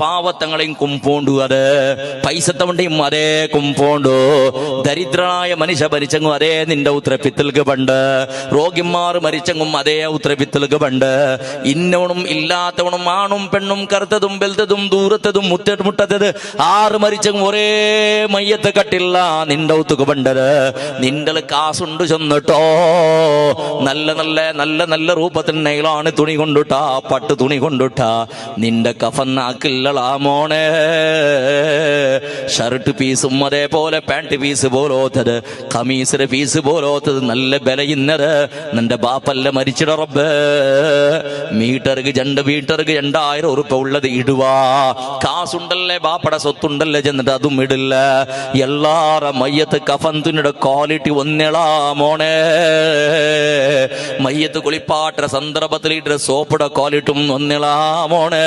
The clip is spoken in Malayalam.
പാവത്തങ്ങളെയും കുമ്പോണ്ടു അത് പൈസത്തവണ്ടിയും അതേ കുമ്പോണ്ടു ദരിദ്രനായ മനുഷ്യ മരിച്ചെങ്കും അതേ നിന്റെ ഉത്തരപ്പിത്തൽക്ക് പണ്ട് രോഗിമാർ മരിച്ചെങ്കും അതേ ഉത്തരപ്പിത്തൽക്ക് പണ്ട് ഇന്നവണും ഇല്ലാത്തവണും ആണും പെണ്ണും കറുത്തതും വെളുത്തതും ദൂരത്തതും മുട്ടത്തത് ആറ് മരിച്ചെങ്കും ഒരേ മയ്യത്ത് കട്ടില്ല നിന്റെ ഉത്തുക്ക് പണ്ടത് നിന്റെ കാസുണ്ട് ചെന്നിട്ടോ നല്ല നല്ല നല്ല നല്ല രൂപത്തിൽ നെയിലാണ് തുണി കൊണ്ടുട്ടാ പട്ട് തുണി കൊണ്ടുട്ടാ നിന്റെ കഫന്നാക്കിൽ മോനെ ഷർട്ട് പീസും അതേപോലെ പാന്റ് പീസ് പോലോത്തത് കമീസിന്റെ പീസ് പോലോത്തത് നല്ല ബലയുന്നത് നിന്റെ ബാപ്പല്ല മരിച്ചിട റബ്ബ് മീറ്റർക്ക് 2000 ഉറുപ്പ ഉള്ളത് ഇടുവാ കാസുണ്ടല്ലേ ബാപ്പട സ്വത്തുണ്ടല്ലേ ചെന്നിട്ട് അതും ഇടില്ല എല്ലാര മയ്യത്ത് കഫൻ തുണിയുടെ ക്വാളിറ്റി ഒന്നിളാ മോനെ മയ്യത്ത് കുളിപ്പാട്ട സന്ദർഭത്തിൽ ഇട്ട സോപ്പിട ക്വാളിറ്റിയും ഒന്നിളാ മോനെ